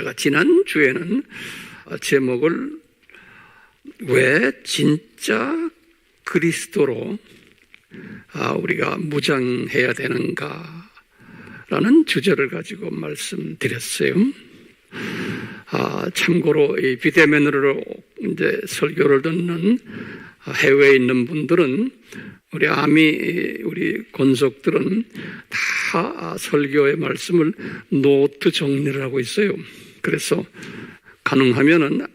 제가 지난주에는 제목을 왜 진짜 그리스도로 우리가 무장해야 되는가 라는 주제를 가지고 말씀드렸어요. 참고로 이 비대면으로 이제 설교를 듣는 해외에 있는 분들은 우리 우리 권속들은 다 설교의 말씀을 노트 정리를 하고 있어요. 그래서 가능하면은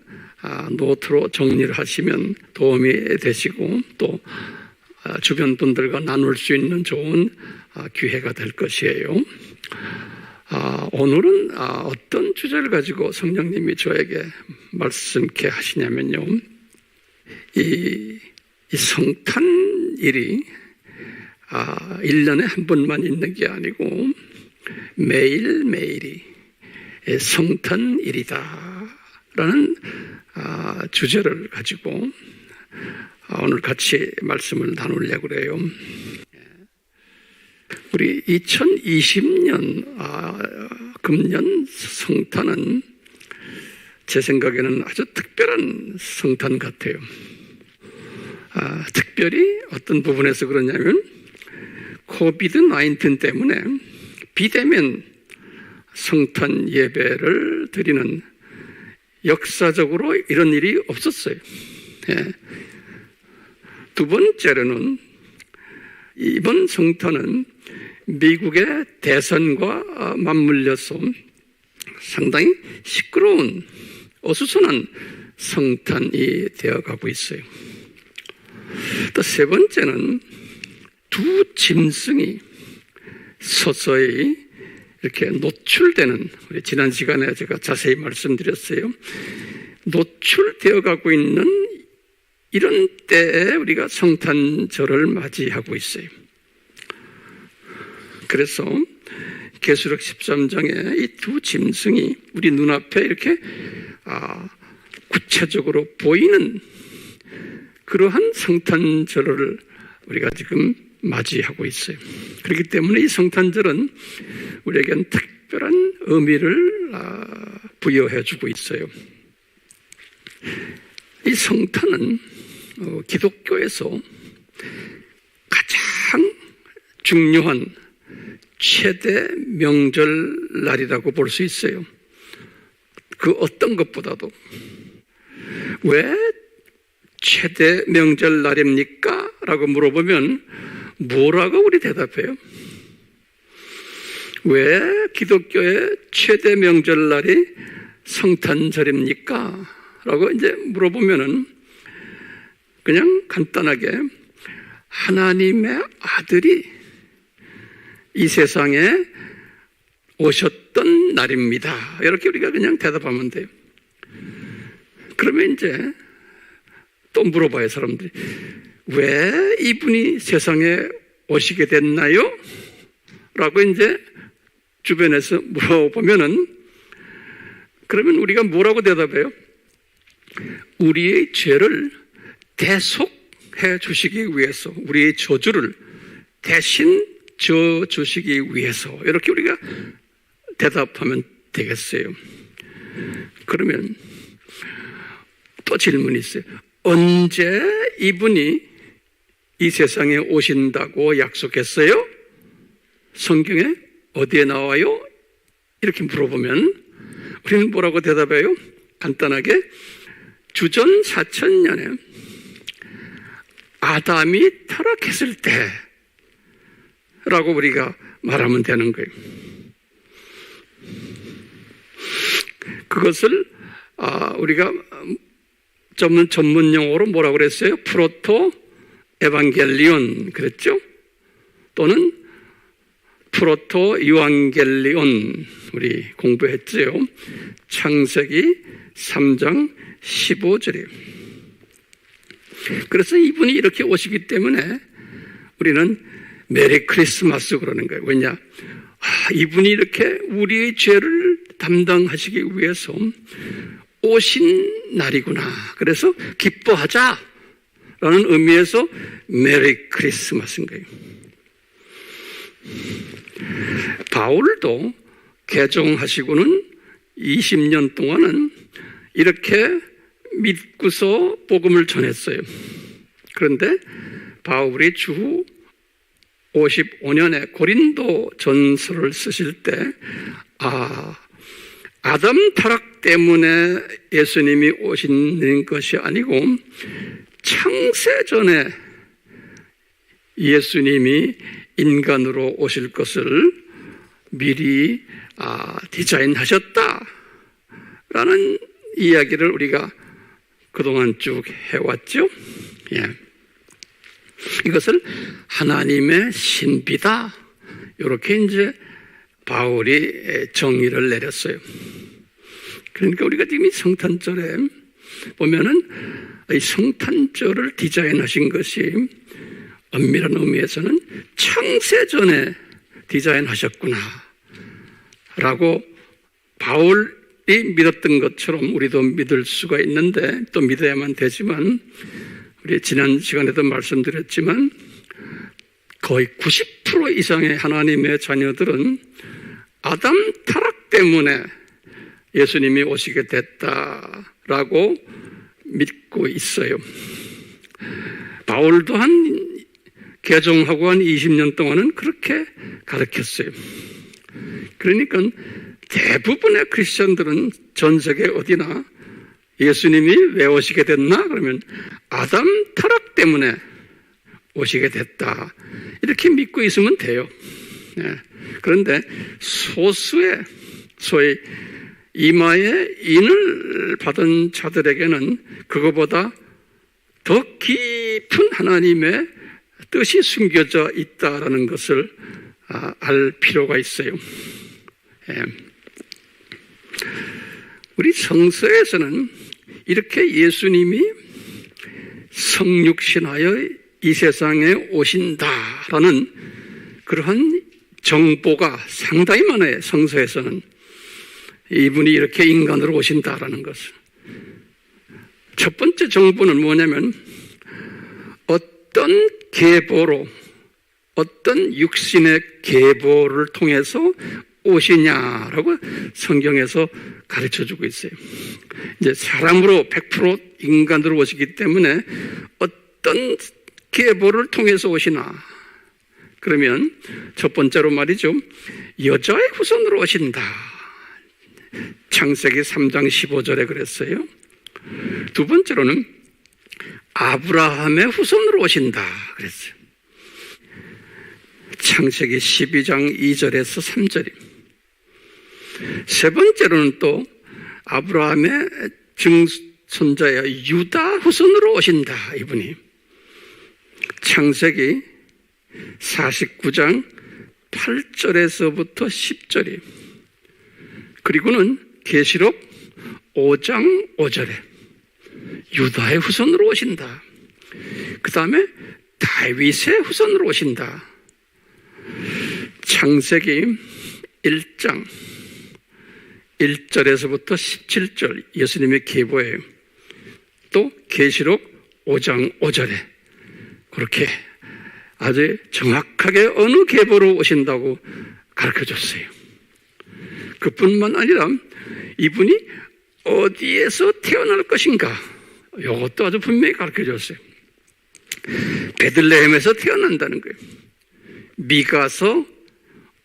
노트로 정리를 하시면 도움이 되시고 또 주변 분들과 나눌 수 있는 좋은 기회가 될 것이에요. 오늘은 어떤 주제를 가지고 성령님이 저에게 말씀케 하시냐면요. 이 성탄일이 1년에 한 번만 있는 게 아니고 매일매일이 성탄일이다 라는 주제를 가지고 오늘 같이 말씀을 나누려고 그래요. 우리 2020년 금년 성탄은 제 생각에는 아주 특별한 성탄 같아요. 특별히 어떤 부분에서 그러냐면 코비드-19 때문에 비대면 성탄 예배를 드리는 역사적으로 이런 일이 없었어요. 두 번째로는 이번 성탄은 미국의 대선과 맞물려서 상당히 시끄러운 어수선한 성탄이 되어가고 있어요. 또 세 번째는 두 짐승이 서서히 이렇게 노출되는, 우리 지난 시간에 제가 자세히 말씀드렸어요. 노출되어 가고 있는 이런 때에 우리가 성탄절을 맞이하고 있어요. 그래서 계시록 13장에 이 두 짐승이 우리 눈앞에 이렇게 구체적으로 보이는 그러한 성탄절을 우리가 지금 맞이하고 있어요. 그렇기 때문에 이 성탄절은 우리에겐 특별한 의미를 부여해 주고 있어요. 이 성탄은 기독교에서 가장 중요한 최대 명절날이라고 볼 수 있어요. 그 어떤 것보다도. 왜 최대 명절날입니까? 라고 물어보면 뭐라고 우리 대답해요? 왜 기독교의 최대 명절날이 성탄절입니까? 라고 이제 물어보면은 그냥 간단하게 하나님의 아들이 이 세상에 오셨던 날입니다. 이렇게 우리가 그냥 대답하면 돼요. 그러면 이제 또 물어봐요, 사람들이. 왜 이분이 세상에 오시게 됐나요? 라고 이제 주변에서 물어보면은 그러면 우리가 뭐라고 대답해요? 우리의 죄를 대속해 주시기 위해서, 우리의 저주를 대신 져 주시기 위해서, 이렇게 우리가 대답하면 되겠어요. 그러면 또 질문이 있어요. 언제 이분이 이 세상에 오신다고 약속했어요? 성경에 어디에 나와요? 이렇게 물어보면 우리는 뭐라고 대답해요? 간단하게 주전 4000년에 아담이 타락했을 때 라고 우리가 말하면 되는 거예요. 그것을 우리가 전문 용어로 뭐라고 그랬어요? 프로토 에반겔리온 그랬죠? 또는 프로토 유앙겔리온 우리 공부했죠? 창세기 3장 15절이에요. 그래서 이분이 이렇게 오시기 때문에 우리는 메리 크리스마스 그러는 거예요. 왜냐? 이분이 이렇게 우리의 죄를 담당하시기 위해서 오신 날이구나. 그래서 기뻐하자라는 의미에서 메리 크리스마스인 거예요. 바울도 개종하시고는 20년 동안은 이렇게 믿고서 복음을 전했어요. 그런데 바울이 주후 55년에 고린도 전서를 쓰실 때 아담 타락 때문에 예수님이 오시는 것이 아니고 창세전에 예수님이 인간으로 오실 것을 미리 디자인하셨다라는 이야기를 우리가 그동안 쭉 해왔죠. 예. 이것을 하나님의 신비다, 이렇게 이제 바울이 정의를 내렸어요. 그러니까 우리가 지금 이 성탄절에 보면은 이 성탄절을 디자인하신 것이 엄밀한 의미에서는 창세전에 디자인하셨구나 라고 바울이 믿었던 것처럼 우리도 믿을 수가 있는데, 또 믿어야만 되지만, 우리 지난 시간에도 말씀드렸지만 거의 90% 이상의 하나님의 자녀들은 아담 타락 때문에 예수님이 오시게 됐다라고 믿고 있어요. 바울도 개종하고 한 20년 동안은 그렇게 가르쳤어요. 그러니까 대부분의 크리스천들은 전 세계 어디나 예수님이 왜 오시게 됐나? 그러면 아담 타락 때문에 오시게 됐다, 이렇게 믿고 있으면 돼요. 네. 그런데 소수의 소위 이마에 인을 받은 자들에게는 그거보다 더 깊은 하나님의 뜻이 숨겨져 있다는 것을 알 필요가 있어요. 예. 우리 성서에서는 이렇게 예수님이 성육신하여 이 세상에 오신다라는 그러한 정보가 상당히 많아요. 성서에서는 이분이 이렇게 인간으로 오신다라는 것을. 첫 번째 정보는 뭐냐면 어떤 계보로, 어떤 육신의 계보를 통해서 오시냐라고 성경에서 가르쳐주고 있어요. 이제 사람으로 100% 인간으로 오시기 때문에 어떤 계보를 통해서 오시나? 그러면 첫 번째로 말이죠, 여자의 후손으로 오신다. 창세기 3장 15절에 그랬어요. 두 번째로는 아브라함의 후손으로 오신다 그랬어요. 창세기 12장 2절에서 3절입니다. 세 번째로는 또 아브라함의 증손자의 유다 후손으로 오신다, 이분이. 창세기 49장 8절에서부터 10절이. 그리고는 계시록 5장 5절에 유다의 후손으로 오신다. 그 다음에 다윗의 후손으로 오신다. 창세기 1장 1절에서부터 17절 예수님의 계보예요. 또 계시록 5장 5절에 그렇게 아주 정확하게 어느 계보로 오신다고 가르쳐줬어요. 그뿐만 아니라 이분이 어디에서 태어날 것인가, 이것도 아주 분명히 가르쳐줬어요. 베들레헴에서 태어난다는 거예요. 미가서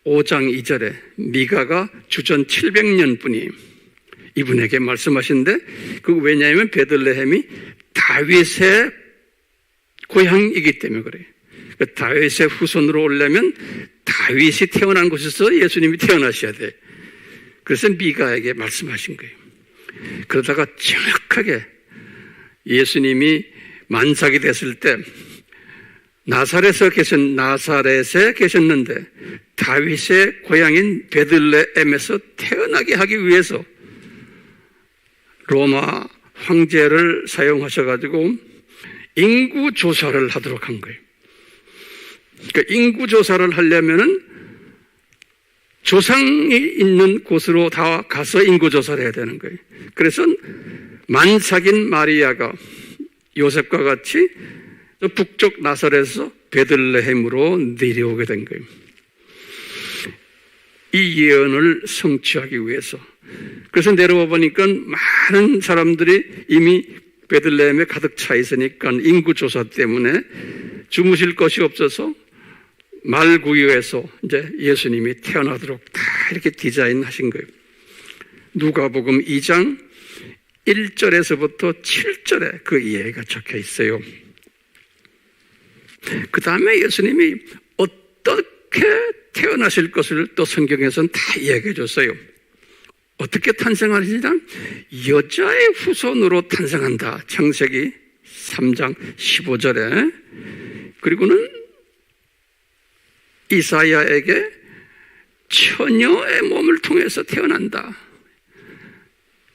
5장 2절에 미가가 주전 700년 분이 이분에게 말씀하신데, 그 왜냐하면 베들레헴이 다윗의 고향이기 때문에 그래요. 다윗의 후손으로 오려면 다윗이 태어난 곳에서 예수님이 태어나셔야 돼. 그래서 미가에게 말씀하신 거예요. 그러다가 정확하게 예수님이 만삭이 됐을 때 나사렛에 계셨는데 다윗의 고향인 베들레헴에서 태어나게 하기 위해서 로마 황제를 사용하셔가지고 인구 조사를 하도록 한 거예요. 그러니까 인구 조사를 하려면은 조상이 있는 곳으로 다 가서 인구 조사를 해야 되는 거예요. 그래서 만삭인 마리아가 요셉과 같이 북쪽 나사렛에서 베들레헴으로 내려오게 된 거예요. 이 예언을 성취하기 위해서. 그래서 내려와 보니까 많은 사람들이 이미 베들레헴에 가득 차 있으니까 인구조사 때문에 주무실 것이 없어서 말구유에서 이제 예수님이 태어나도록 다 이렇게 디자인하신 거예요. 누가복음 2장 1절에서부터 7절에 그 이야기가 적혀 있어요. 그 다음에 예수님이 어떻게 태어나실 것을 또 성경에서는 다 이야기해 줬어요. 어떻게 탄생하시냐? 여자의 후손으로 탄생한다. 창세기 3장 15절에. 그리고는 이사야에게 처녀의 몸을 통해서 태어난다.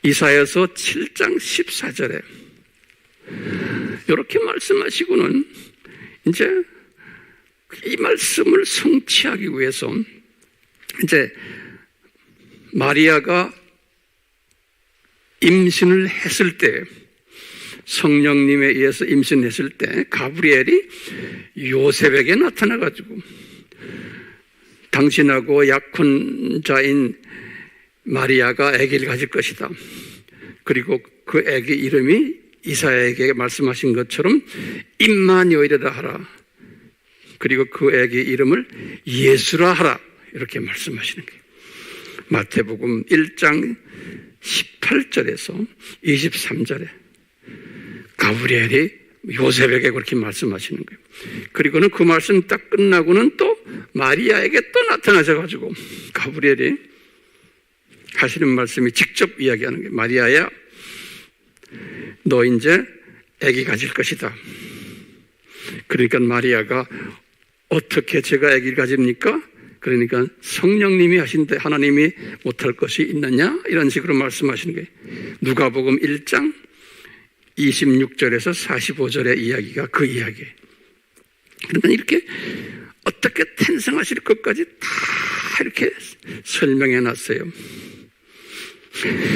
이사야서 7장 14절에. 이렇게 말씀하시고는 이제 이 말씀을 성취하기 위해서 이제 마리아가 임신을 했을 때, 성령님에 의해서 임신했을 때 가브리엘이 요셉에게 나타나가지고 당신하고 약혼자인 마리아가 아기를 가질 것이다. 그리고 그 아기 이름이 이사야에게 말씀하신 것처럼 임마누엘이라 하라. 그리고 그 아기 이름을 예수라 하라. 이렇게 말씀하시는 거예요. 마태복음 1장 18절에서 23절에 가브리엘이 요셉에게 그렇게 말씀하시는 거예요. 그리고는 그 말씀 딱 끝나고는 또 마리아에게 또 나타나셔가지고 가브리엘이 하시는 말씀이 직접 이야기하는 거예요. 마리아야, 너 이제 아기 가질 것이다. 그러니까 마리아가 어떻게 제가 아기를 가집니까? 그러니까 성령님이 하신데 하나님이 못할 것이 있느냐? 이런 식으로 말씀하시는 거예요. 누가복음 1장 26절에서 45절의 이야기가 그 이야기예요. 그러니까 이렇게 어떻게 탄생하실 것까지 다 이렇게 설명해 놨어요.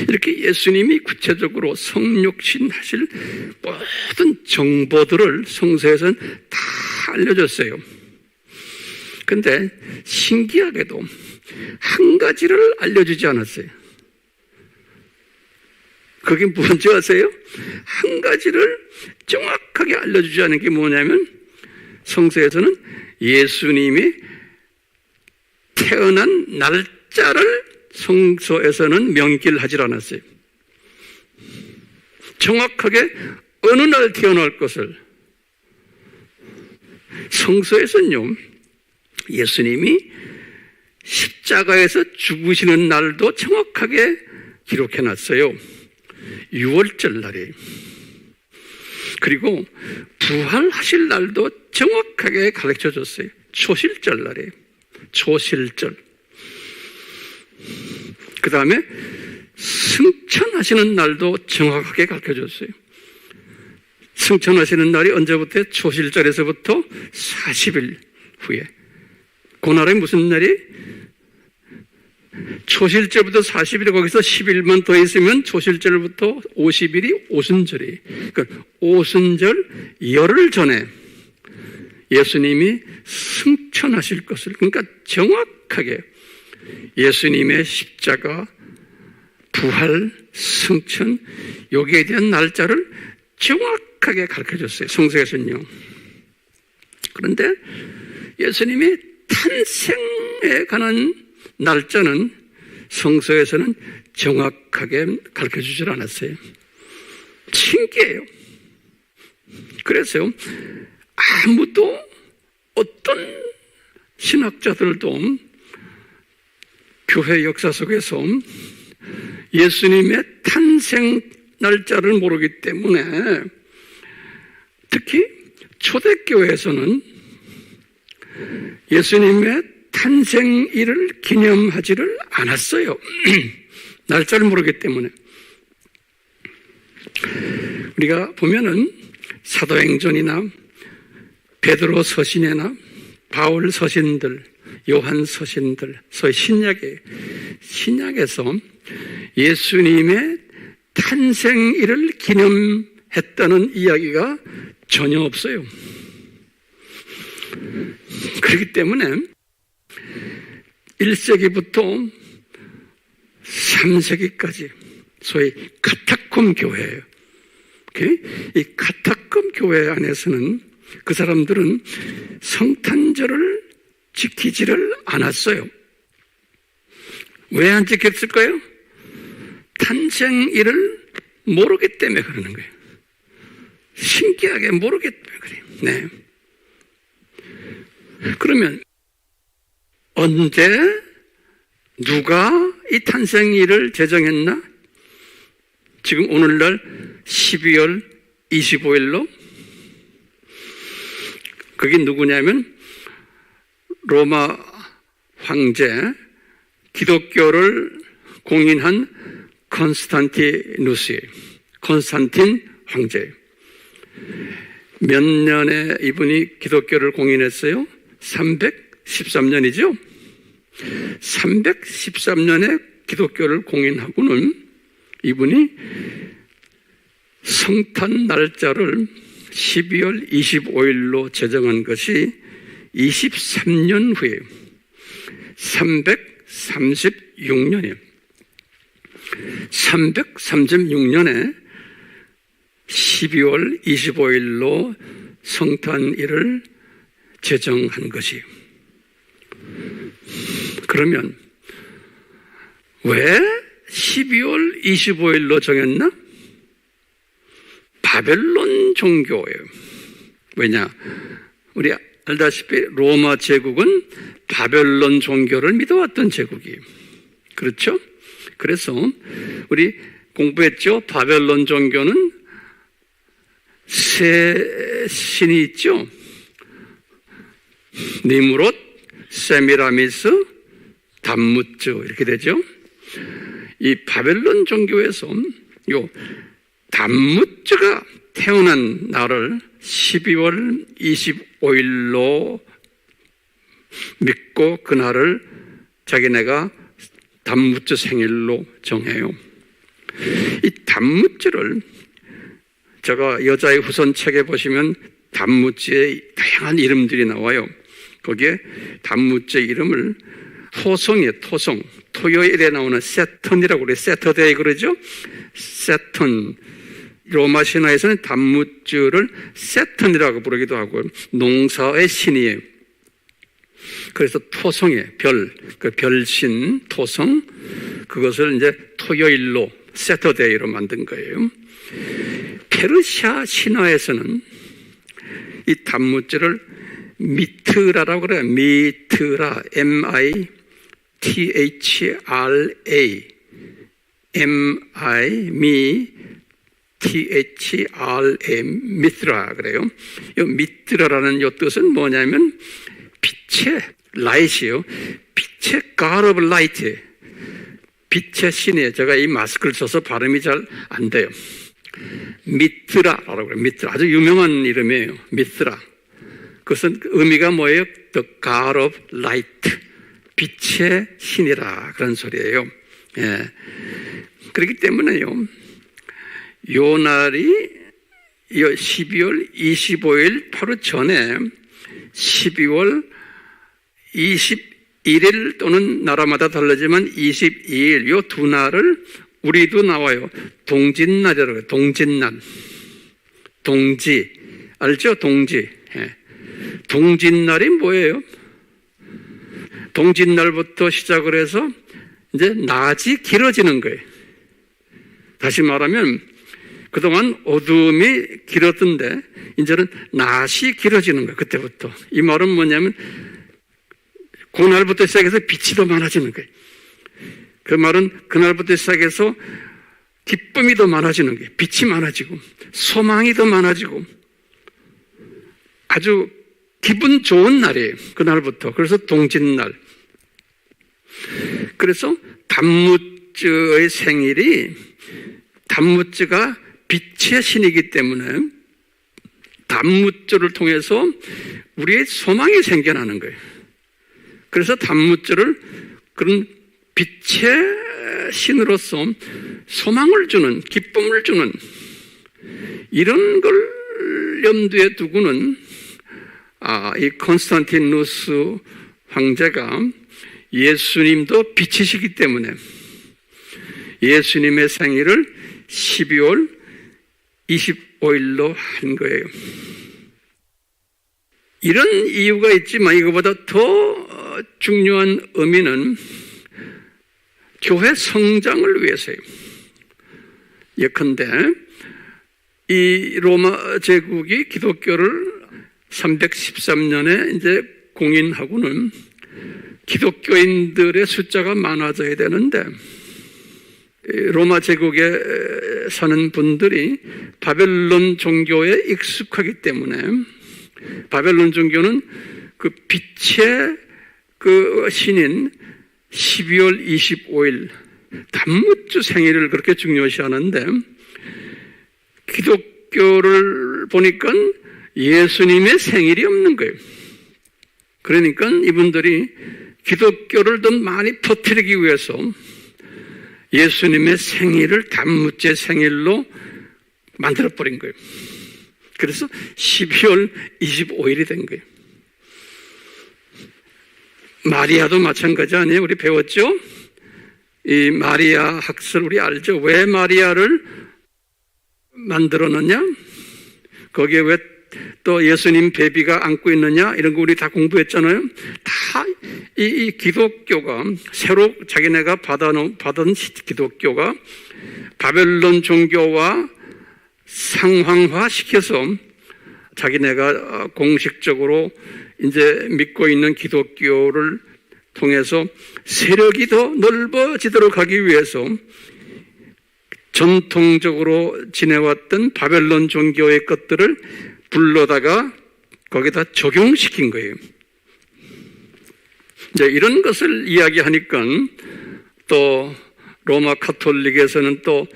이렇게 예수님이 구체적으로 성육신 하실 모든 정보들을 성서에서는 다 알려줬어요. 근데 신기하게도 한 가지를 알려주지 않았어요. 그게 뭔지 아세요? 한 가지를 정확하게 알려주지 않은 게 뭐냐면 성서에서는 예수님이 태어난 날짜를 성서에서는 명기를 하질 않았어요. 정확하게 어느 날 태어날 것을 성서에서는요, 예수님이 십자가에서 죽으시는 날도 정확하게 기록해 놨어요. 6월절 날이에요. 그리고 부활하실 날도 정확하게 가르쳐 줬어요. 초실절 날이에요. 초실절. 그 다음에 승천하시는 날도 정확하게 가르쳐 줬어요. 승천하시는 날이 언제부터? 초실절에서부터 40일 후에. 그날이 무슨 날이? 초실절부터 40일에 거기서 10일만 더 있으면 초실절부터 50일이 오순절이에요. 그러니까 오순절 열흘 전에 예수님이 승천하실 것을, 그러니까 정확하게 예수님의 십자가, 부활, 승천, 여기에 대한 날짜를 정확하게 가르쳐줬어요. 성서에서는요. 그런데 예수님이 탄생에 관한 날짜는 성서에서는 정확하게 가르쳐주질 않았어요. 신기해요. 그래서 아무도, 어떤 신학자들도 교회 역사 속에서 예수님의 탄생 날짜를 모르기 때문에, 특히 초대교회에서는 예수님의 탄생일을 기념하지를 않았어요. 날짜를 모르기 때문에. 우리가 보면은 사도행전이나 베드로 서신이나 바울 서신들, 요한 서신들, 소위 신약에서 예수님의 탄생일을 기념했다는 이야기가 전혀 없어요. 그렇기 때문에 1세기부터 3세기까지 소위 카타콤 교회예요. 이 카타콤 교회 안에서는 그 사람들은 성탄절을 지키지를 않았어요. 왜 안 지켰을까요? 탄생일을 모르기 때문에 그러는 거예요. 신기하게 모르기 때문에 그래요. 네. 그러면 언제 누가 이 탄생일을 제정했나? 지금 오늘날 12월 25일로 그게 누구냐면 로마 황제, 기독교를 공인한 콘스탄티누스예요. 콘스탄틴 황제예요. 몇 년에 이분이 기독교를 공인했어요? 313년이죠? 313년에 기독교를 공인하고는 이분이 성탄 날짜를 12월 25일로 제정한 것이 23년 후에요. 336년이에요. 336년에 12월 25일로 성탄일을 제정한 것이에요. 그러면 왜 12월 25일로 정했나? 바벨론 종교예요. 왜냐? 우리 알다시피 로마 제국은 바벨론 종교를 믿어왔던 제국이에요. 그렇죠? 그래서 우리 공부했죠? 바벨론 종교는 세 신이 있죠? 니무롯, 세미라미스, 담무즈 이렇게 되죠? 이 바벨론 종교에서 요 담무즈가 태어난 날을 12월 25일로 믿고 그날을 자기네가 담무즈 생일로 정해요. 이 담무즈를 제가 여자의 후손 책에 보시면 담무즈의 다양한 이름들이 나와요. 거기에 담무즈의 이름을 토성이에요. 토성. 토요일에 나오는 세턴이라고 그래요. 세터데이 그러죠? 세턴. 로마 신화에서는 담무즈를 세턴이라고 부르기도 하고 농사의 신이에요. 그래서 토성의 별, 그 별신 토성, 그것을 이제 토요일로 세터데이로 만든 거예요. 페르시아 신화에서는 이 담무즈를 미트라라고 그래요. 미트라, M-I-T-H-R-A, M-I-T-H-R-A, 미트라 그래요. 이 미트라라는 이 뜻은 뭐냐면 빛의 라이트요. 빛의 God of Light, 빛의 신이에요. 제가 이 마스크를 써서 발음이 잘 안 돼요. 미트라라고 그래요. 미트라. 아주 유명한 이름이에요. 미트라. 그것은 의미가 뭐예요? The God of Light. 빛의 신이라 그런 소리예요. 예. 그렇기 때문에요. 요 날이 12월 25일 바로 전에 12월 21일 또는 나라마다 다르지만 22일 요 두 날을 우리도 나와요. 동짓날이라고 해요. 동짓날. 동지. 알죠? 동지. 예. 동짓날이 뭐예요? 동짓날부터 시작을 해서 이제 낮이 길어지는 거예요. 다시 말하면 그동안 어둠이 길었던데 이제는 낮이 길어지는 거예요. 그때부터. 이 말은 뭐냐면 그날부터 시작해서 빛이 더 많아지는 거예요. 그 말은 그날부터 시작해서 기쁨이 더 많아지는 거예요. 빛이 많아지고 소망이 더 많아지고 아주 기분 좋은 날이에요. 그날부터. 그래서 동짓날. 그래서 담무즈의 생일이 담무즈가 빛의 신이기 때문에 담무즈를 통해서 우리의 소망이 생겨나는 거예요. 그래서 담무즈를 그런 빛의 신으로서 소망을 주는, 기쁨을 주는 이런 걸 염두에 두고는 이 콘스탄티누스 황제가 예수님도 빛이시기 때문에 예수님의 생일을 12월 25일로 한 거예요. 이런 이유가 있지만 이거보다 더 중요한 의미는 교회 성장을 위해서예요. 예컨대 이 로마 제국이 기독교를 313년에 이제 공인하고는 기독교인들의 숫자가 많아져야 되는데 로마 제국에 사는 분들이 바벨론 종교에 익숙하기 때문에 바벨론 종교는 그 빛의 그 신인 12월 25일 단무주 생일을 그렇게 중요시 하는데 기독교를 보니까 예수님의 생일이 없는 거예요. 그러니까 이분들이 기독교를 더 많이 퍼뜨리기 위해서 예수님의 생일을 단무제 생일로 만들어버린 거예요. 그래서 12월 25일이 된 거예요. 마리아도 마찬가지 아니에요? 우리 배웠죠? 이 마리아 학설 우리 알죠? 왜 마리아를 만들었느냐? 거기에 왜 또 예수님 베비가 안고 있느냐? 이런 거 우리 다 공부했잖아요. 다 이 기독교가 새로 자기네가 받은 기독교가 바벨론 종교와 상황화 시켜서 자기네가 공식적으로 이제 믿고 있는 기독교를 통해서 세력이 더 넓어지도록 하기 위해서 전통적으로 지내왔던 바벨론 종교의 것들을 불러다가 거기다 적용시킨 거예요. 이제 이런 것을 이야기하니까 또 로마 카톨릭에서는 또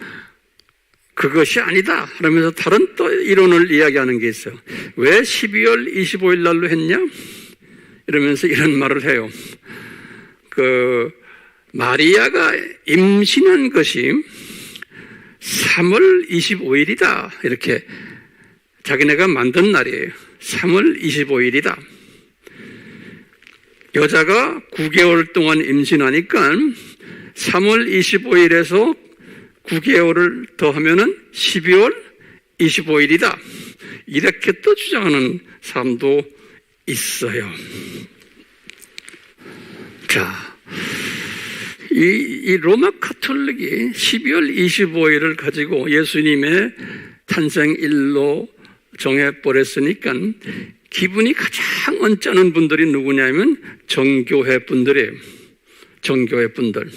그것이 아니다 그러면서 다른 또 이론을 이야기하는 게 있어요. 왜 12월 25일 날로 했냐? 이러면서 이런 말을 해요. 그 마리아가 임신한 것이 3월 25일이다 이렇게 자기네가 만든 날이에요. 3월 25일이다. 여자가 9개월 동안 임신하니까 3월 25일에서 9개월을 더하면은 12월 25일이다. 이렇게 또 주장하는 사람도 있어요. 자, 이 로마 카톨릭이 12월 25일을 가지고 예수님의 탄생일로 정해버렸으니까 기분이 가장 언짢은 분들이 누구냐면 정교회 분들이에요. 정교회 분들.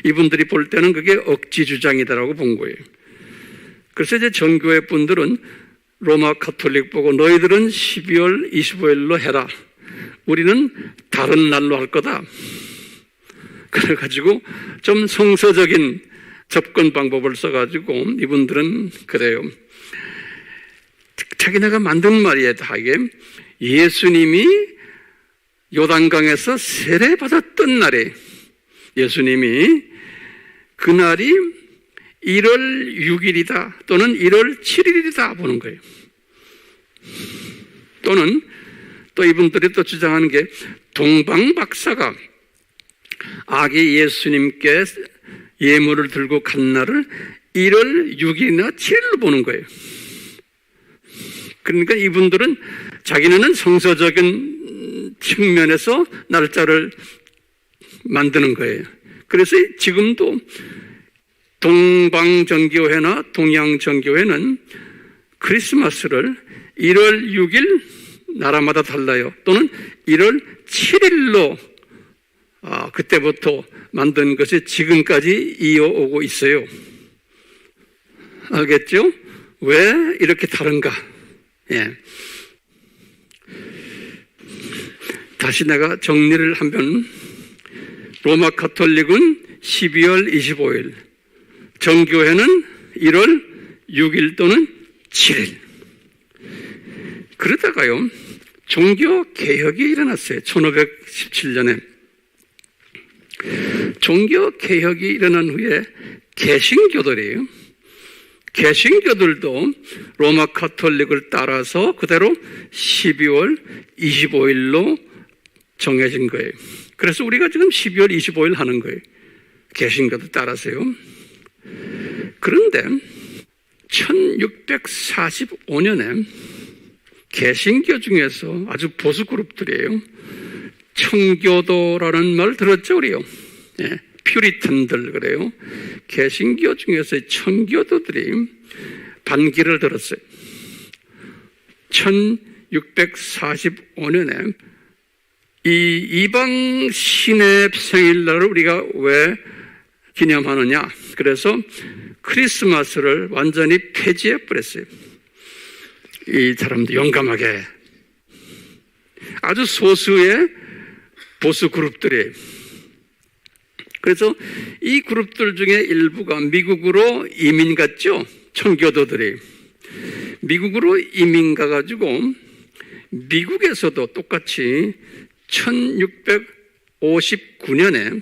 이분들이 볼 때는 그게 억지 주장이다라고 본 거예요. 그래서 이제 정교회 분들은 로마 카톨릭 보고 너희들은 12월 25일로 해라. 우리는 다른 날로 할 거다. 그래가지고 좀 성서적인 접근 방법을 써가지고 이분들은 그래요. 자기네가 만든 말이에요. 다 이게 예수님이 요단강에서 세례받았던 날에 예수님이 그날이 1월 6일이다 또는 1월 7일이다 보는 거예요. 또는 또 이분들이 또 주장하는 게 동방박사가 아기 예수님께 예물을 들고 간 날을 1월 6일이나 7일로 보는 거예요. 그러니까 이분들은 자기네는 성서적인 측면에서 날짜를 만드는 거예요. 그래서 지금도 동방정교회나 동양정교회는 크리스마스를 1월 6일 나라마다 달라요. 또는 1월 7일로 그때부터 만든 것이 지금까지 이어오고 있어요. 알겠죠? 왜 이렇게 다른가? 예. 다시 내가 정리를 하면 로마 카톨릭은 12월 25일, 정교회는 1월 6일 또는 7일. 그러다가요, 종교 개혁이 일어났어요. 1517년에. 종교 개혁이 일어난 후에 개신교들이에요. 개신교들도 로마 카톨릭을 따라서 그대로 12월 25일로 정해진 거예요. 그래서 우리가 지금 12월 25일 하는 거예요. 개신교도 따라서요. 그런데 1645년에 개신교 중에서 아주 보수 그룹들이에요. 청교도라는 말 들었죠, 우리요? 예, 퓨리탄들 그래요. 개신교 중에서 청교도들이 반기를 들었어요. 1645년에 이 이방 신의 생일날을 우리가 왜 기념하느냐? 그래서 크리스마스를 완전히 폐지해 버렸어요. 이 사람도 용감하게 아주 소수의 보수 그룹들이. 그래서 이 그룹들 중에 일부가 미국으로 이민 갔죠. 청교도들이 미국으로 이민 가가지고 미국에서도 똑같이 1659년에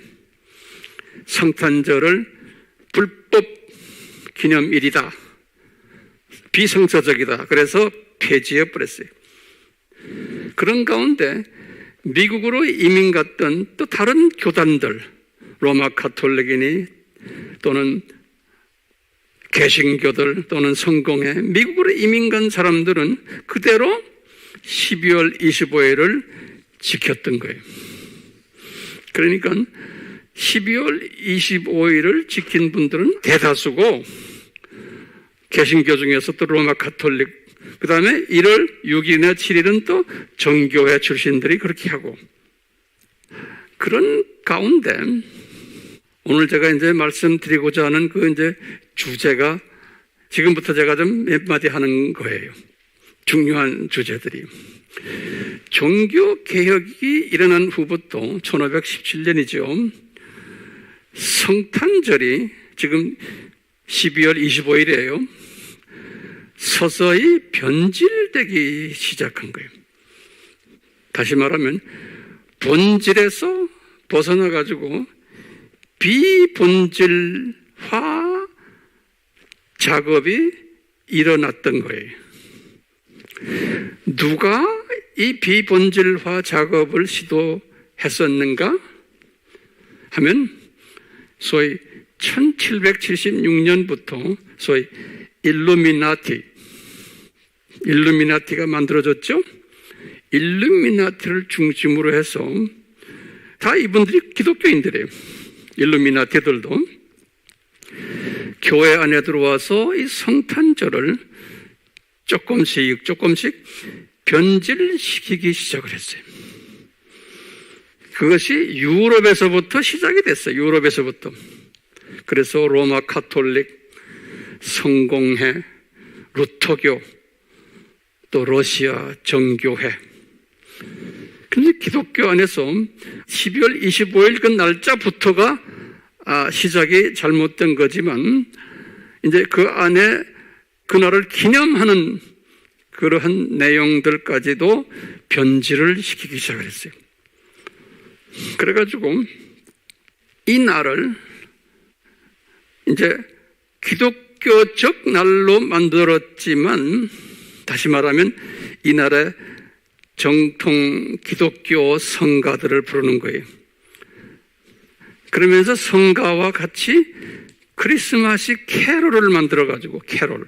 성탄절을 불법 기념일이다, 비성서적이다, 그래서 폐지해 버렸어요. 그런 가운데 미국으로 이민 갔던 또 다른 교단들, 로마 가톨릭이니 또는 개신교들 또는 성공회, 미국으로 이민 간 사람들은 그대로 12월 25일을 지켰던 거예요. 그러니까 12월 25일을 지킨 분들은 대다수고, 개신교 중에서 또 로마 가톨릭, 그 다음에 1월 6일이나 7일은 또 정교회 출신들이 그렇게 하고, 그런 가운데 오늘 제가 이제 말씀드리고자 하는 그 이제 주제가 지금부터 제가 좀 몇 마디 하는 거예요. 중요한 주제들이. 종교 개혁이 일어난 후부터 1517년이죠. 성탄절이 지금 12월 25일이에요. 서서히 변질되기 시작한 거예요. 다시 말하면 본질에서 벗어나가지고 비본질화 작업이 일어났던 거예요. 누가 이 비본질화 작업을 시도했었는가 하면 소위 1776년부터 소위 일루미나티가 만들어졌죠. 일루미나티를 중심으로 해서 다 이분들이 기독교인들이에요. 일루미나티들도 교회 안에 들어와서 이 성탄절을 조금씩 변질시키기 시작을 했어요. 그것이 유럽에서부터 시작이 됐어요. 유럽에서부터. 그래서 로마 가톨릭, 성공회, 루터교, 또 러시아 정교회. 근데 기독교 안에서 12월 25일 그 날짜부터가 시작이 잘못된 거지만, 이제 그 안에 그날을 기념하는 그러한 내용들까지도 변질을 시키기 시작을 했어요. 그래가지고 이 날을 이제 기독교적 날로 만들었지만, 다시 말하면 이 날에 정통 기독교 성가들을 부르는 거예요. 그러면서 성가와 같이 크리스마스 캐롤을 만들어가지고, 캐롤,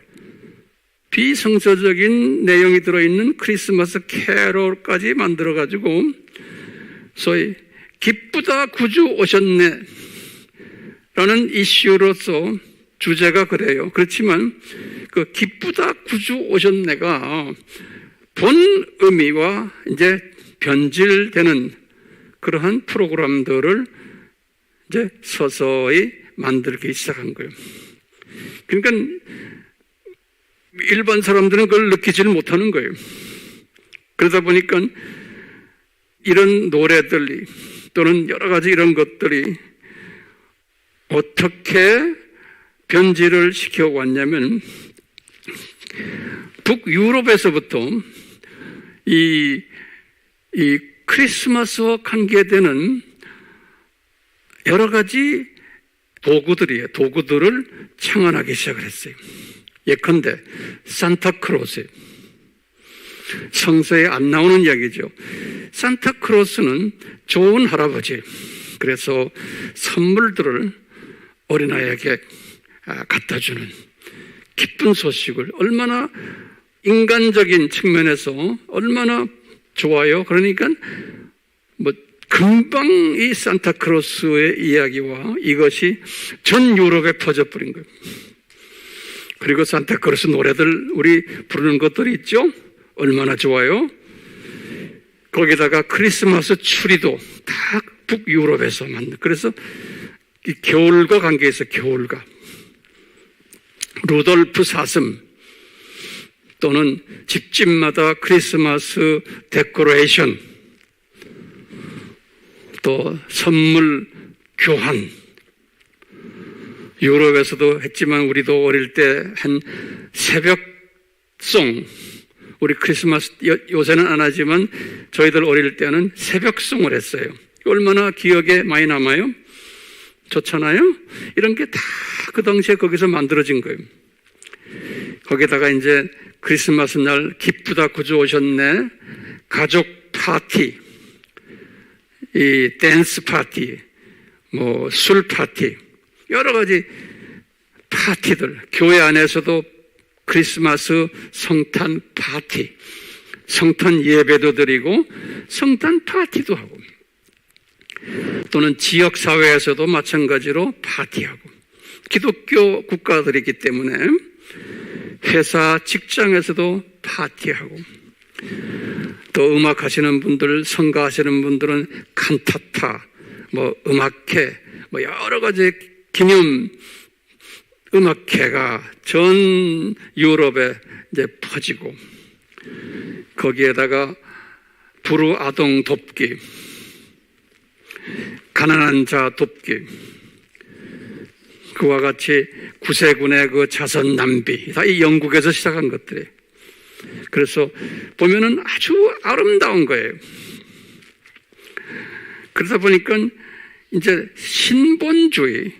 비성서적인 내용이 들어있는 크리스마스 캐롤까지 만들어가지고 소위 기쁘다 구주 오셨네 라는 이슈로서 주제가 그래요. 그렇지만 그 기쁘다 구주 오셨네가 본 의미와 이제 변질되는 그러한 프로그램들을 이제 서서히 만들기 시작한 거예요. 그러니까 일반 사람들은 그걸 느끼지를 못하는 거예요. 그러다 보니까 이런 노래들이 또는 여러 가지 이런 것들이 어떻게 변질을 시켜왔냐면, 북유럽에서부터 이 크리스마스와 관계되는 여러 가지 도구들을 창안하기 시작을 했어요. 예컨대 산타크로스, 성서에 안 나오는 이야기죠. 산타크로스는 좋은 할아버지. 그래서 선물들을 어린아이에게 갖다 주는 기쁜 소식을 얼마나 인간적인 측면에서 얼마나 좋아요. 그러니까 뭐 금방 이 산타크로스의 이야기와 이것이 전 유럽에 퍼져버린 거예요. 그리고 산타크로스 노래들 우리 부르는 것들이 있죠. 얼마나 좋아요. 거기다가 크리스마스 추리도 다 북유럽에서 만든. 그래서 이 겨울과 관계해서 겨울과 루돌프 사슴 또는 집집마다 크리스마스 데코레이션 또 선물 교환 유럽에서도 했지만 우리도 어릴 때 한 새벽송 우리 크리스마스 요새는 안 하지만 저희들 어릴 때는 새벽송을 했어요. 얼마나 기억에 많이 남아요? 좋잖아요? 이런 게 다 그 당시에 거기서 만들어진 거예요. 거기다가 이제 크리스마스 날 기쁘다 구주 오셨네. 가족 파티, 이 댄스 파티, 뭐 술 파티, 여러 가지 파티들, 교회 안에서도 크리스마스 성탄 파티, 성탄 예배도 드리고 성탄 파티도 하고 또는 지역사회에서도 마찬가지로 파티하고 기독교 국가들이기 때문에 회사 직장에서도 파티하고 또 음악 하시는 분들, 성가 하시는 분들은 칸타타, 뭐 음악회, 뭐 여러 가지 기념 음악회가 전 유럽에 이제 퍼지고 거기에다가 불우 아동 돕기, 가난한 자 돕기, 그와 같이 구세군의 그 자선 낭비, 다 이 영국에서 시작한 것들이에요. 그래서 보면은 아주 아름다운 거예요. 그러다 보니까 이제 신본주의,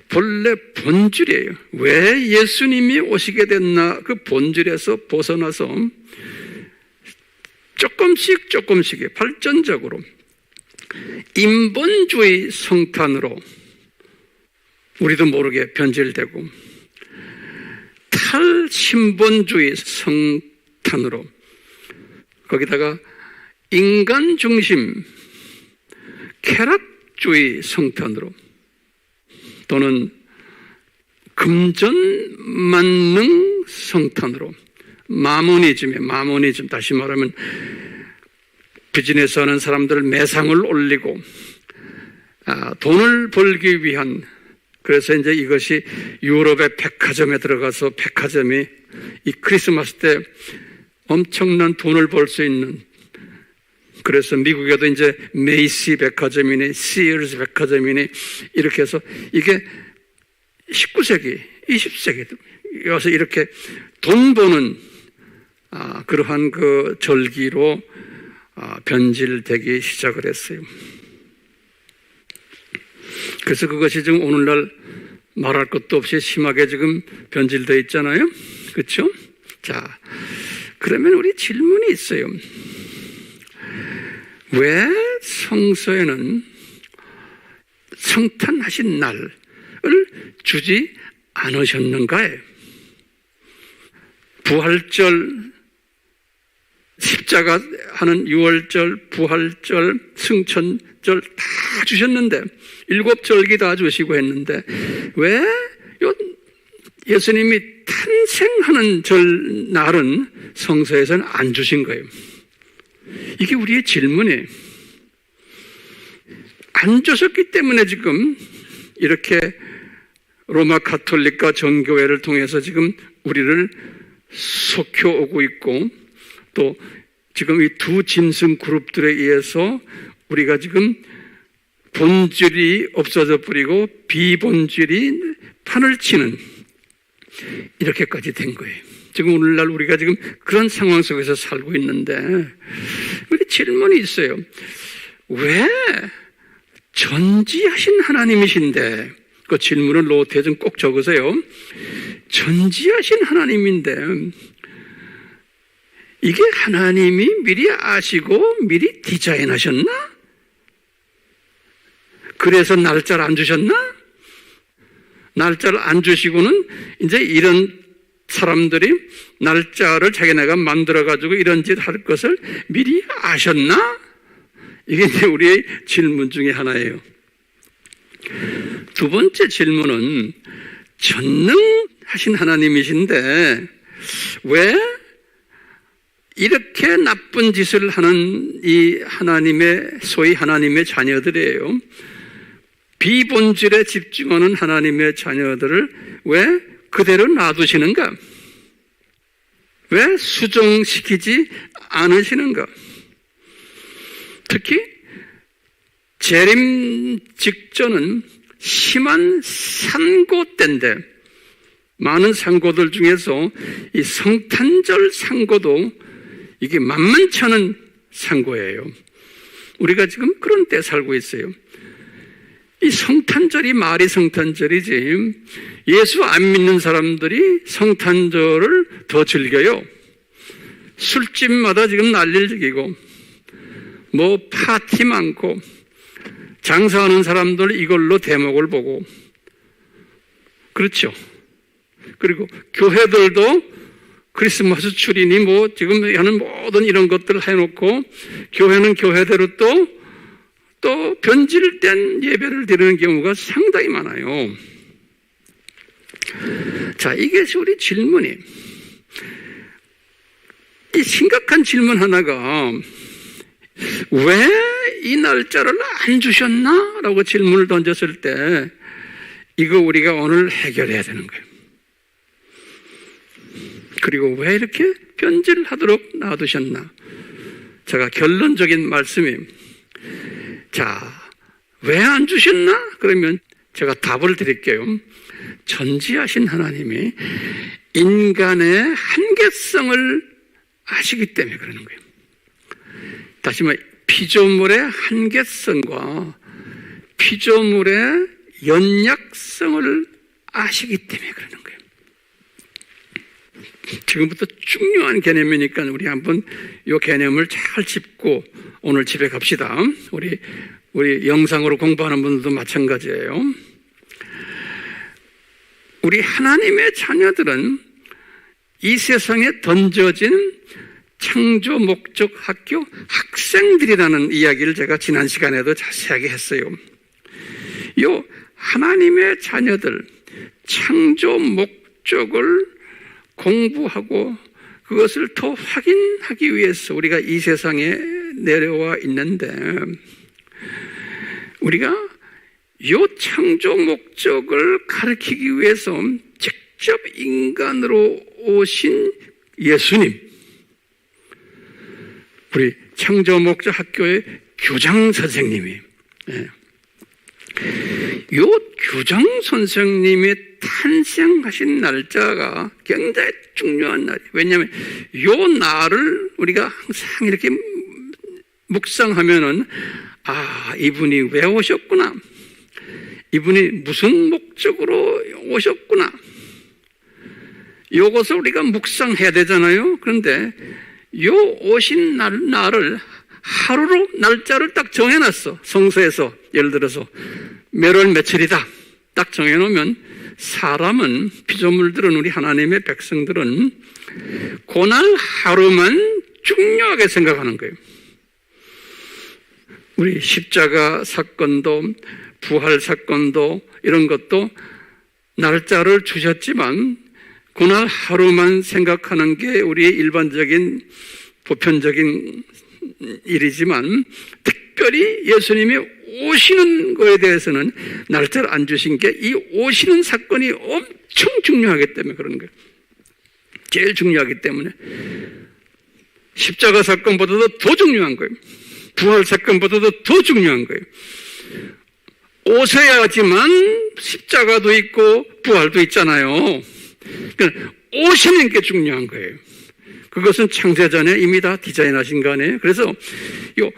본래 본질이에요. 왜 예수님이 오시게 됐나 그 본질에서 벗어나서 조금씩 발전적으로 인본주의 성탄으로 우리도 모르게 변질되고 탈신본주의 성탄으로 거기다가 인간 중심 쾌락주의 성탄으로 또는 금전만능 성탄으로 마모니즘 다시 말하면 비즈니스 하는 사람들 매상을 올리고 돈을 벌기 위한 그래서 이제 이것이 유럽의 백화점에 들어가서 백화점이 이 크리스마스 때 엄청난 돈을 벌 수 있는 그래서 미국에도 이제 메이시 백화점이니 시어스 백화점이니 이렇게 해서 이게 19세기, 20세기 여기서 이렇게 돈 버는 그러한 그 절기로 변질되기 시작을 했어요. 그래서 그것이 지금 오늘날 말할 것도 없이 심하게 지금 변질되어 있잖아요. 그렇죠? 자, 그러면 우리 질문이 있어요. 왜 성서에는 성탄하신 날을 주지 않으셨는가요? 부활절, 십자가 하는 유월절, 부활절, 승천절 다 주셨는데 7절기 다 주시고 했는데 왜 예수님이 탄생하는 날은 성서에서는 안 주신 거예요? 이게 우리의 질문이에요. 안 주셨기 때문에 지금 이렇게 로마 가톨릭과 정교회를 통해서 지금 우리를 속여오고 있고 또 지금 이 두 짐승 그룹들에 의해서 우리가 지금 본질이 없어져 버리고 비본질이 판을 치는 이렇게까지 된 거예요. 지금 오늘날 우리가 지금 그런 상황 속에서 살고 있는데 우리 질문이 있어요. 왜 전지하신 하나님이신데 그 질문을 노트에 좀 꼭 적으세요. 전지하신 하나님인데 이게 하나님이 미리 아시고 미리 디자인하셨나? 그래서 날짜를 안 주셨나? 날짜를 안 주시고는 이제 이런 사람들이 날짜를 자기네가 만들어가지고 이런 짓 할 것을 미리 아셨나? 이게 이제 우리의 질문 중에 하나예요. 두 번째 질문은 전능하신 하나님이신데 왜 이렇게 나쁜 짓을 하는 이 하나님의 소위 하나님의 자녀들이에요. 비본질에 집중하는 하나님의 자녀들을 왜 그대로 놔두시는가? 왜 수정시키지 않으시는가? 특히 재림 직전은 심한 산고 때인데 많은 상고들 중에서 이 성탄절 상고도 이게 만만치 않은 상고예요. 우리가 지금 그런 때 살고 있어요. 이 성탄절이 말이 성탄절이지 예수 안 믿는 사람들이 성탄절을 더 즐겨요. 술집마다 지금 난리를 즐기고 뭐 파티 많고 장사하는 사람들 이걸로 대목을 보고 그렇죠. 그리고 교회들도 크리스마스 추리니 뭐 지금 하는 모든 이런 것들을 해놓고 교회는 교회대로 또 변질된 예배를 드리는 경우가 상당히 많아요. 자, 이게 우리 질문이 이 심각한 질문 하나가 왜 이 날짜를 안 주셨나? 라고 질문을 던졌을 때 이거 우리가 오늘 해결해야 되는 거예요. 그리고 왜 이렇게 변질하도록 놔두셨나? 제가 결론적인 말씀이 자, 왜 안 주셨나? 그러면 제가 답을 드릴게요. 전지하신 하나님이 인간의 한계성을 아시기 때문에 그러는 거예요. 다시 말해 피조물의 한계성과 피조물의 연약성을 아시기 때문에 그러는 거예요. 지금부터 중요한 개념이니까 우리 한번 이 개념을 잘 짚고 오늘 집에 갑시다. 우리 영상으로 공부하는 분들도 마찬가지예요. 우리 하나님의 자녀들은 이 세상에 던져진 창조 목적 학교 학생들이라는 이야기를 제가 지난 시간에도 자세하게 했어요. 이 하나님의 자녀들 창조 목적을 공부하고 그것을 더 확인하기 위해서 우리가 이 세상에 내려와 있는데 우리가 이 창조 목적을 가르치기 위해서 직접 인간으로 오신 예수님, 우리 창조 목적 학교의 교장 선생님이 이 교장 선생님이 탄생하신 날짜가 굉장히 중요한 날이에요. 왜냐하면 이 날을 우리가 항상 이렇게 묵상하면은 이분이 왜 오셨구나, 이분이 무슨 목적으로 오셨구나, 이것을 우리가 묵상해야 되잖아요. 그런데 이 오신 날을 하루로 날짜를 딱 정해놨어. 성서에서 예를 들어서 몇월 며칠이다 딱 정해놓으면 사람은, 피조물들은, 우리 하나님의 백성들은 그날 하루만 중요하게 생각하는 거예요. 우리 십자가 사건도 부활 사건도 이런 것도 날짜를 주셨지만 그날 하루만 생각하는 게 우리의 일반적인 보편적인 일이지만 특별히 예수님이 오시는 거에 대해서는 날짜를 안 주신 게 이 오시는 사건이 엄청 중요하기 때문에 그런 거예요. 제일 중요하기 때문에 십자가 사건보다도 더 중요한 거예요. 부활 사건보다도 더 중요한 거예요. 오셔야지만 십자가도 있고 부활도 있잖아요. 그러니까 오시는 게 중요한 거예요. 그것은 창세전에 이미 다 디자인하신 거 아니에요. 그래서 이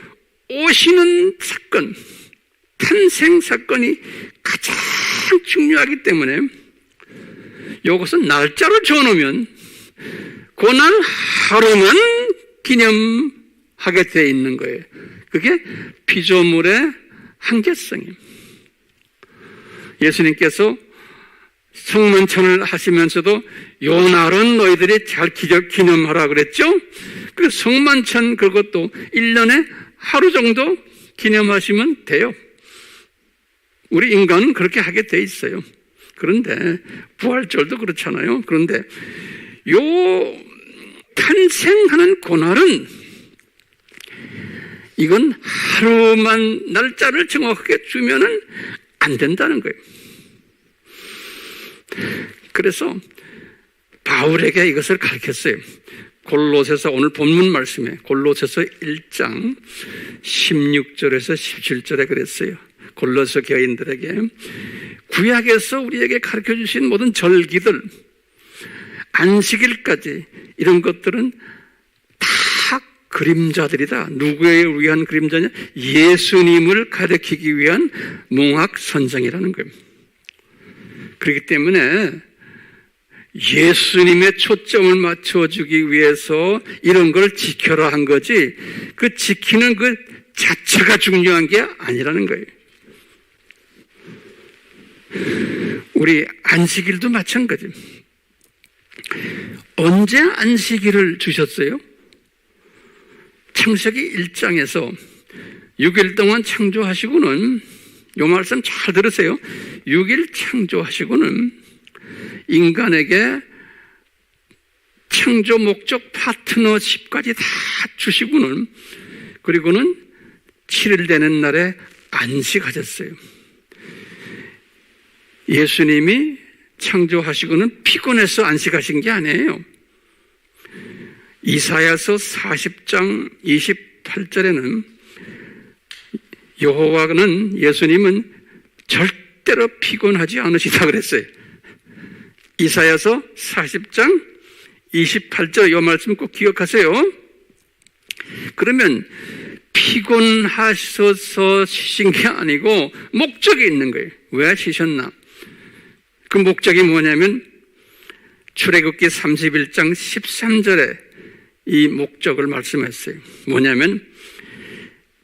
오시는 사건, 탄생 사건이 가장 중요하기 때문에 이것은 날짜를 정해놓으면 그날 하루만 기념하게 되어 있는 거예요. 그게 피조물의 한계성입니다. 예수님께서 성만찬을 하시면서도 요 날은 너희들이 잘 기념하라 그랬죠? 그 성만찬 그것도 1년에 하루 정도 기념하시면 돼요. 우리 인간은 그렇게 하게 돼 있어요. 그런데 부활절도 그렇잖아요. 그런데 요 탄생하는 고날은 이건 하루만 날짜를 정확하게 주면은 안 된다는 거예요. 그래서 바울에게 이것을 가르쳤어요. 골로새서 오늘 본문 말씀에 골로새서 1장 16절에서 17절에 그랬어요. 골로새 교인들에게 구약에서 우리에게 가르쳐 주신 모든 절기들, 안식일까지 이런 것들은 다 그림자들이다. 누구에 위한 그림자냐? 예수님을 가리키기 위한 몽학선정이라는 거예요. 그렇기 때문에 예수님의 초점을 맞춰주기 위해서 이런 걸 지켜라 한 거지, 그 지키는 그 자체가 중요한 게 아니라는 거예요. 우리 안식일도 마찬가지. 언제 안식일을 주셨어요? 창세기 1장에서 6일 동안 창조하시고는, 요 말씀 잘 들으세요. 6일 창조하시고는 인간에게 창조 목적 파트너십까지 다 주시고는, 그리고는 7일 되는 날에 안식하셨어요. 예수님이 창조하시고는 피곤해서 안식하신 게 아니에요. 이사야서 40장 28절에는 여호와는, 예수님은 절대로 피곤하지 않으시다 그랬어요. 이사야서 40장 28절 이 말씀 꼭 기억하세요. 그러면 피곤하셔서 쉬신 게 아니고 목적이 있는 거예요. 왜 쉬셨나? 그 목적이 뭐냐면 출애굽기 31장 13절에 이 목적을 말씀했어요. 뭐냐면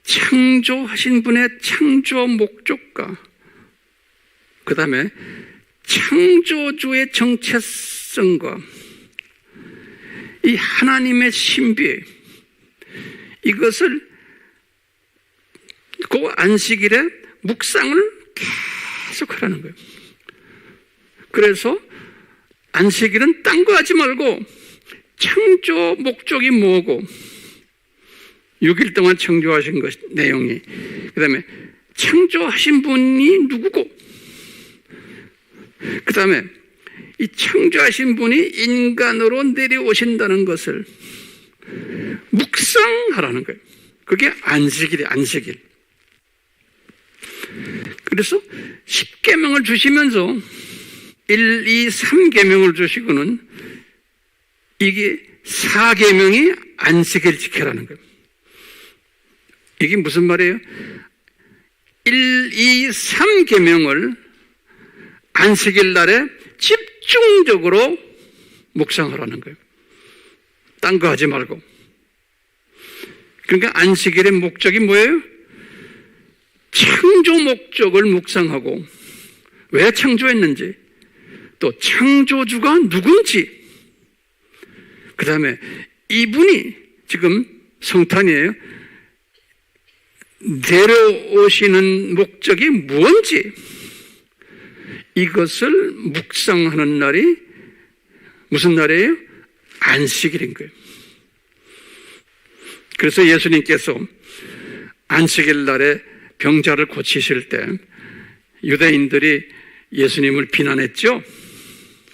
창조하신 분의 창조 목적과 그 다음에 창조주의 정체성과 이 하나님의 신비, 이것을 그 안식일에 묵상을 계속 하라는 거예요. 그래서 안식일은 딴 거 하지 말고 창조 목적이 뭐고, 6일 동안 창조하신 것 내용이, 그 다음에 창조하신 분이 누구고, 그 다음에 이 창조하신 분이 인간으로 내려오신다는 것을 묵상하라는 거예요. 그게 안식일이에요. 안식일. 그래서 10계명을 주시면서 1, 2, 3계명을 주시고는 이게 4계명이 안식일 지켜라는 거예요. 이게 무슨 말이에요? 1, 2, 3계명을 안식일 날에 집중적으로 묵상하라는 거예요. 딴 거 하지 말고. 그러니까 안식일의 목적이 뭐예요? 창조 목적을 묵상하고, 왜 창조했는지, 또 창조주가 누군지, 그 다음에 이분이 지금 성탄이에요. 내려오시는 목적이 뭔지, 이것을 묵상하는 날이 무슨 날이에요? 안식일인 거예요. 그래서 예수님께서 안식일 날에 병자를 고치실 때 유대인들이 예수님을 비난했죠.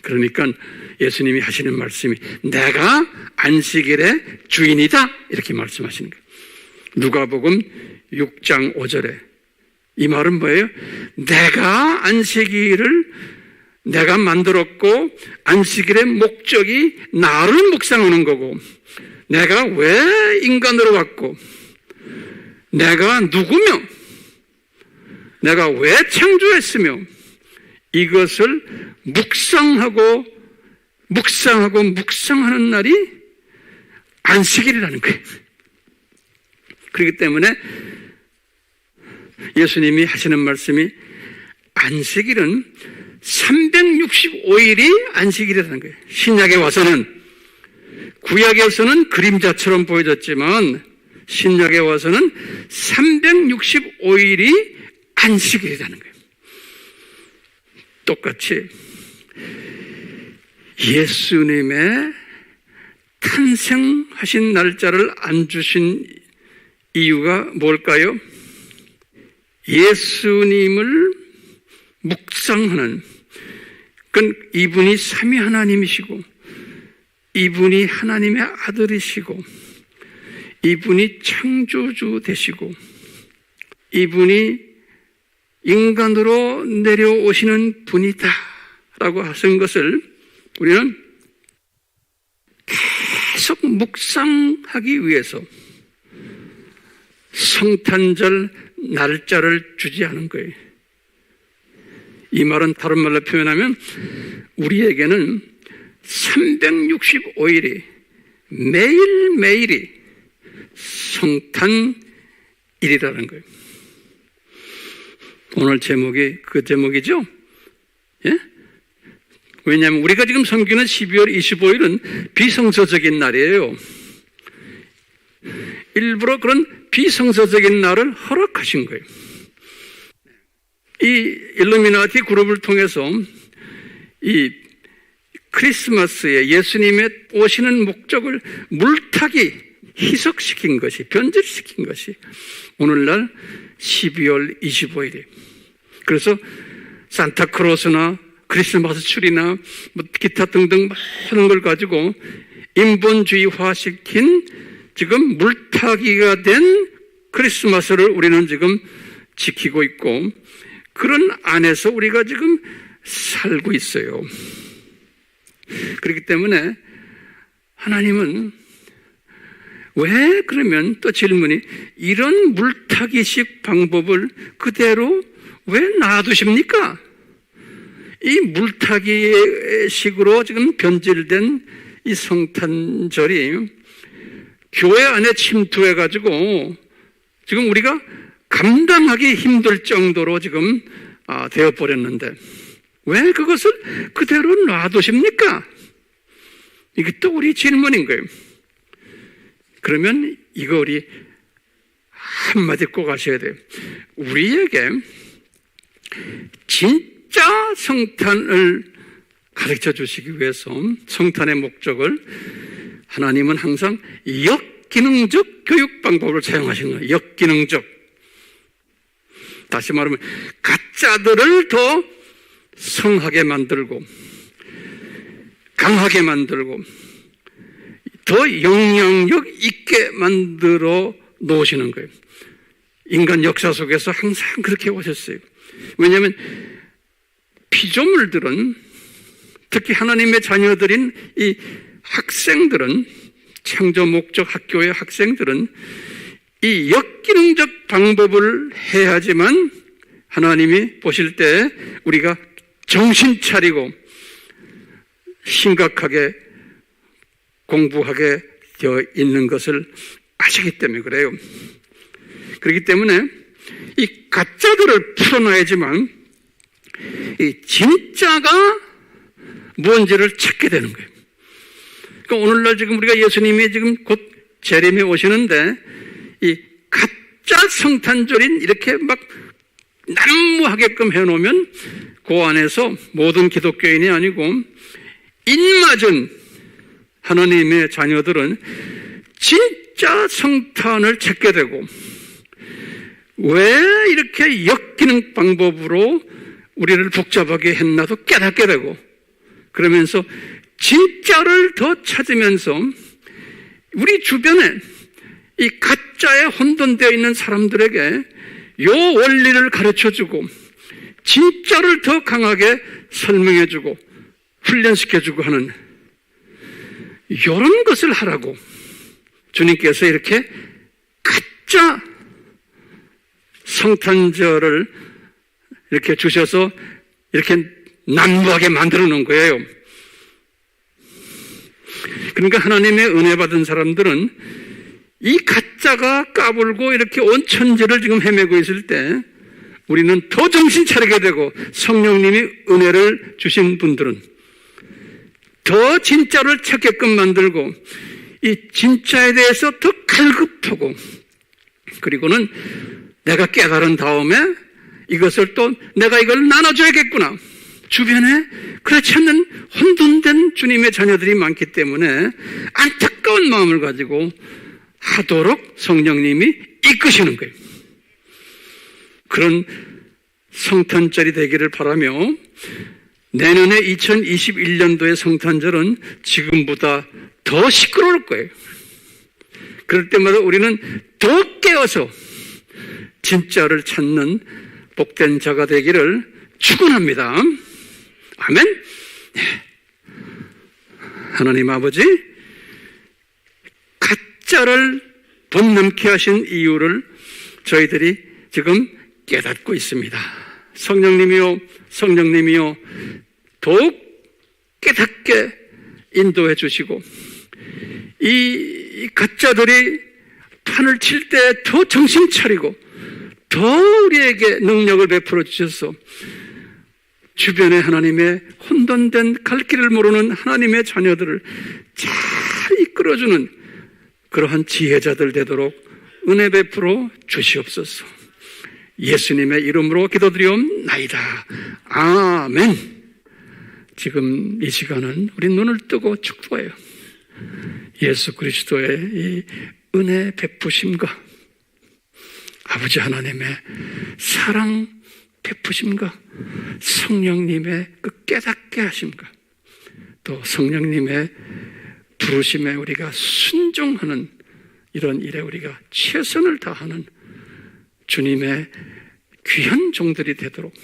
그러니까 예수님이 하시는 말씀이 내가 안식일의 주인이다, 이렇게 말씀하시는 거예요. 누가복음 6장 5절에 이 말은 뭐예요? 내가 안식일을 내가 만들었고 안식일의 목적이 나를 묵상하는 거고, 내가 왜 인간으로 왔고, 내가 누구며, 내가 왜 창조했으며, 이것을 묵상하는 날이 안식일이라는 거예요. 그렇기 때문에 예수님이 하시는 말씀이 안식일은 365일이 안식일이라는 거예요. 신약에 와서는, 구약에서는 그림자처럼 보여졌지만 신약에 와서는 365일이 안식일이라는 거예요. 똑같이 예수님의 탄생하신 날짜를 안 주신 이유가 뭘까요? 예수님을 묵상하는, 그러니까 이분이 삼위 하나님이시고 이분이 하나님의 아들이시고 이분이 창조주 되시고 이분이 인간으로 내려오시는 분이다 라고 하신 것을 우리는 계속 묵상하기 위해서 성탄절 날짜를 주지 않은 거예요. 이 말은 다른 말로 표현하면 우리에게는 365일이 매일매일이 성탄일이라는 거예요. 오늘 제목이 그 제목이죠? 예? 왜냐하면 우리가 지금 섬기는 12월 25일은 비성서적인 날이에요. 일부러 그런 비성서적인 날을 허락하신 거예요. 이 일루미나티 그룹을 통해서 이 크리스마스에 예수님의 오시는 목적을 물타기, 희석시킨 것이, 변질시킨 것이 오늘날 12월 25일이에요. 그래서 산타크로스나 크리스마스 추리나 뭐 기타 등등 많은 걸 가지고 인본주의화시킨 지금 물타기가 된 크리스마스를 우리는 지금 지키고 있고 그런 안에서 우리가 지금 살고 있어요. 그렇기 때문에 하나님은 왜 그러면 또 질문이 이런 물타기식 방법을 그대로 왜 놔두십니까? 이 물타기식으로 지금 변질된 이 성탄절이 교회 안에 침투해가지고 지금 우리가 감당하기 힘들 정도로 지금 되어버렸는데 왜 그것을 그대로 놔두십니까? 이게 또 우리 질문인 거예요. 그러면 이거 우리 한마디 꼭 아셔야 돼요. 우리에게 진짜 성탄을 가르쳐 주시기 위해서 성탄의 목적을 하나님은 항상 역기능적 교육 방법을 사용하신 거예요. 역기능적. 다시 말하면 가짜들을 더 성하게 만들고 강하게 만들고 더 영향력 있게 만들어 놓으시는 거예요. 인간 역사 속에서 항상 그렇게 오셨어요. 왜냐하면 피조물들은 특히 하나님의 자녀들인 이 학생들은 창조 목적 학교의 학생들은 이 역기능적 방법을 해야지만 하나님이 보실 때 우리가 정신 차리고 심각하게 공부하게 되어 있는 것을 아시기 때문에 그래요. 그렇기 때문에 이 가짜들을 풀어놔야지만 이 진짜가 뭔지를 찾게 되는 거예요. 그러니까 오늘날 지금 우리가 예수님이 지금 곧 재림에 오시는데 이 가짜 성탄절인 이렇게 막 난무하게끔 해놓으면 그 안에서 모든 기독교인이 아니고 입맞은 하나님의 자녀들은 진짜 성탄을 찾게 되고 왜 이렇게 엮이는 방법으로 우리를 복잡하게 했나도 깨닫게 되고 그러면서 진짜를 더 찾으면서 우리 주변에 이 가짜에 혼돈되어 있는 사람들에게 요 원리를 가르쳐주고 진짜를 더 강하게 설명해주고 훈련시켜주고 하는 이런 것을 하라고 주님께서 이렇게 가짜 성탄절을 이렇게 주셔서 이렇게 난무하게 만들어 놓은 거예요. 그러니까 하나님의 은혜 받은 사람들은 이 가짜가 까불고 이렇게 온 천지를 지금 헤매고 있을 때 우리는 더 정신 차리게 되고, 성령님이 은혜를 주신 분들은 더 진짜를 찾게끔 만들고 이 진짜에 대해서 더 갈급하고, 그리고는 내가 깨달은 다음에 이것을 또 내가 이걸 나눠줘야겠구나. 주변에 그렇지 않는 혼돈된 주님의 자녀들이 많기 때문에 안타까운 마음을 가지고 하도록 성령님이 이끄시는 거예요. 그런 성탄절이 되기를 바라며, 내년에 2021년도의 성탄절은 지금보다 더 시끄러울 거예요. 그럴 때마다 우리는 더 깨어서 진짜를 찾는 복된 자가 되기를 축원합니다. 아멘. 네. 하나님 아버지, 가짜를 덧넘게 하신 이유를 저희들이 지금 깨닫고 있습니다. 성령님이요 더욱 깨닫게 인도해 주시고, 이 가짜들이 판을 칠 때 더 정신 차리고 더 우리에게 능력을 베풀어 주셔서 주변에 하나님의 혼돈된 갈 길을 모르는 하나님의 자녀들을 잘 이끌어주는 그러한 지혜자들 되도록 은혜 베풀어 주시옵소서. 예수님의 이름으로 기도드리옵나이다. 아멘. 지금 이 시간은 우리 눈을 뜨고 축도해요. 예수 그리스도의 이 은혜 베푸심과 아버지 하나님의 사랑 베푸심과 성령님의 그 깨닫게 하심과 또 성령님의 부르심에 우리가 순종하는 이런 일에 우리가 최선을 다하는 주님의 귀한 종들이 되도록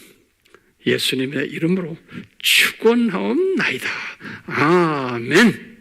예수님의 이름으로 축원하옵나이다. 아멘.